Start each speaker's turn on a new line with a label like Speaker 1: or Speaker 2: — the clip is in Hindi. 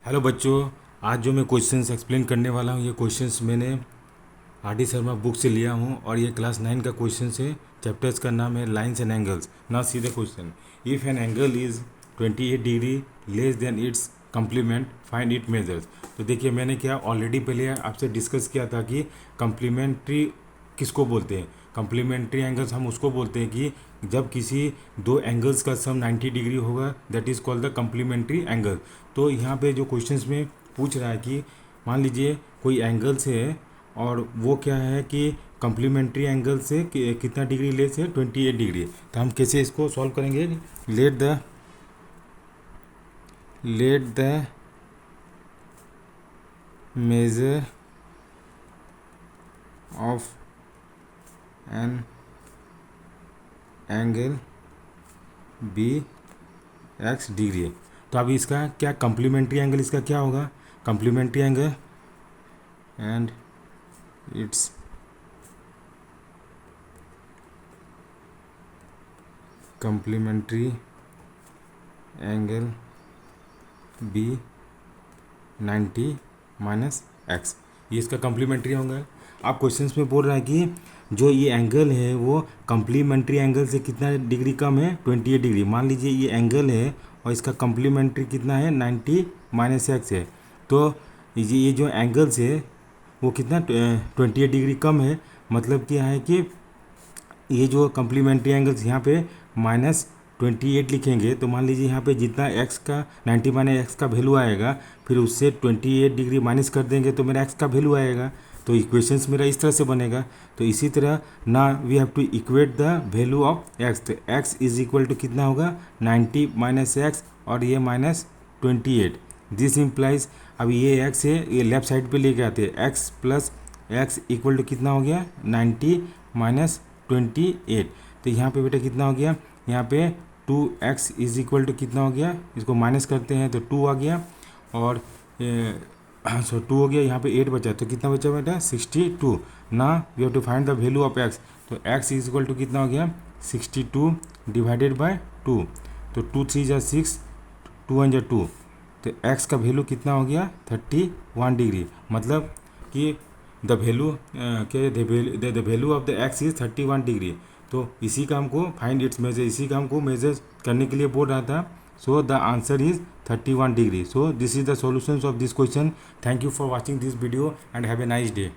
Speaker 1: हेलो बच्चों, आज जो मैं क्वेश्चंस एक्सप्लेन करने वाला हूँ, ये क्वेश्चंस मैंने आर डी शर्मा बुक से लिया हूँ और ये क्लास 9 का क्वेश्चन है। चैप्टर्स का नाम है लाइंस एंड एंगल्स। ना सीधे question, if an angle is 28 degree less than it's complement find it measures. तो देखिए, मैंने क्या ऑलरेडी पहले आपसे डिस्कस किया था कि कंप्लीमेंट्री किसको बोलते हैं। कंप्लीमेंट्री एंगल्स हम उसको बोलते हैं कि जब किसी दो एंगल्स का सम 90 डिग्री होगा, that is called the complementary angle. तो यहाँ पे जो क्वेश्चंस में पूछ रहा है कि मान लीजिए कोई एंगल्स है और वो क्या है कि कंप्लीमेंट्री एंगल से कितना डिग्री लेस है, 28 डिग्री। तो हम कैसे इसको सॉल्व करेंगे। Let the measure of an angle be x degree. तो अभी इसका क्या कंप्लीमेंट्री एंगल, इसका क्या होगा complementary angle, and it's complementary angle be 90 minus x, ये इसका कंप्लीमेंट्री होगा। आप क्वेश्चंस में बोल रहा है कि जो ये एंगल है वो कंप्लीमेंट्री एंगल से कितना डिग्री कम है, 28 डिग्री। मान लीजिए ये एंगल है और इसका कंप्लीमेंट्री कितना है, 90 माइनस एक्स है। तो ये जो एंगल्स है वो कितना 28 डिग्री कम है। मतलब क्या है कि ये जो कंप्लीमेंट्री एंगल्स यहाँ पे -28 लिखेंगे, तो मान लीजिए यहाँ पे जितना x का 90 माइनस एक्स का वैल्यू आएगा, फिर उससे 28 डिग्री माइनस कर देंगे तो मेरा x का वैल्यू आएगा। तो इक्वेशंस मेरा इस तरह से बनेगा। तो इसी तरह ना we have to equate the value of x। तो x इज इक्वल टू कितना होगा, 90 माइनस एक्स और ये -28। दिस इम्प्लाइज, अब ये x है, ये लेफ्ट साइड पे लेके आते हैं, x plus x equal to कितना हो गया, 90 माइनस 28। तो यहाँ पे बेटा कितना हो गया, यहाँ पे 2x इज इक्वल टू कितना हो गया, इसको माइनस करते हैं तो 2 आ गया, और 2 हो गया, यहाँ पे 8 बचा, तो कितना बचा बेटा, 62। ना we have to find the value of x। तो x इज इक्वल टू कितना हो गया, 62 डिवाइडेड बाय 2। तो 2 3 जा 6, 2 1 जा 2। तो x का वैल्यू कितना हो गया, 31 डिग्री। मतलब कि द वैल्यू क्या, the value of the x is 31 degree. तो इसी काम को फाइंड इट्स मेजर, इसी काम को मेजर करने के लिए बोल रहा था। So the answer is 31 degree. So this is the solutions of this question. Thank you for watching this video and have a nice day.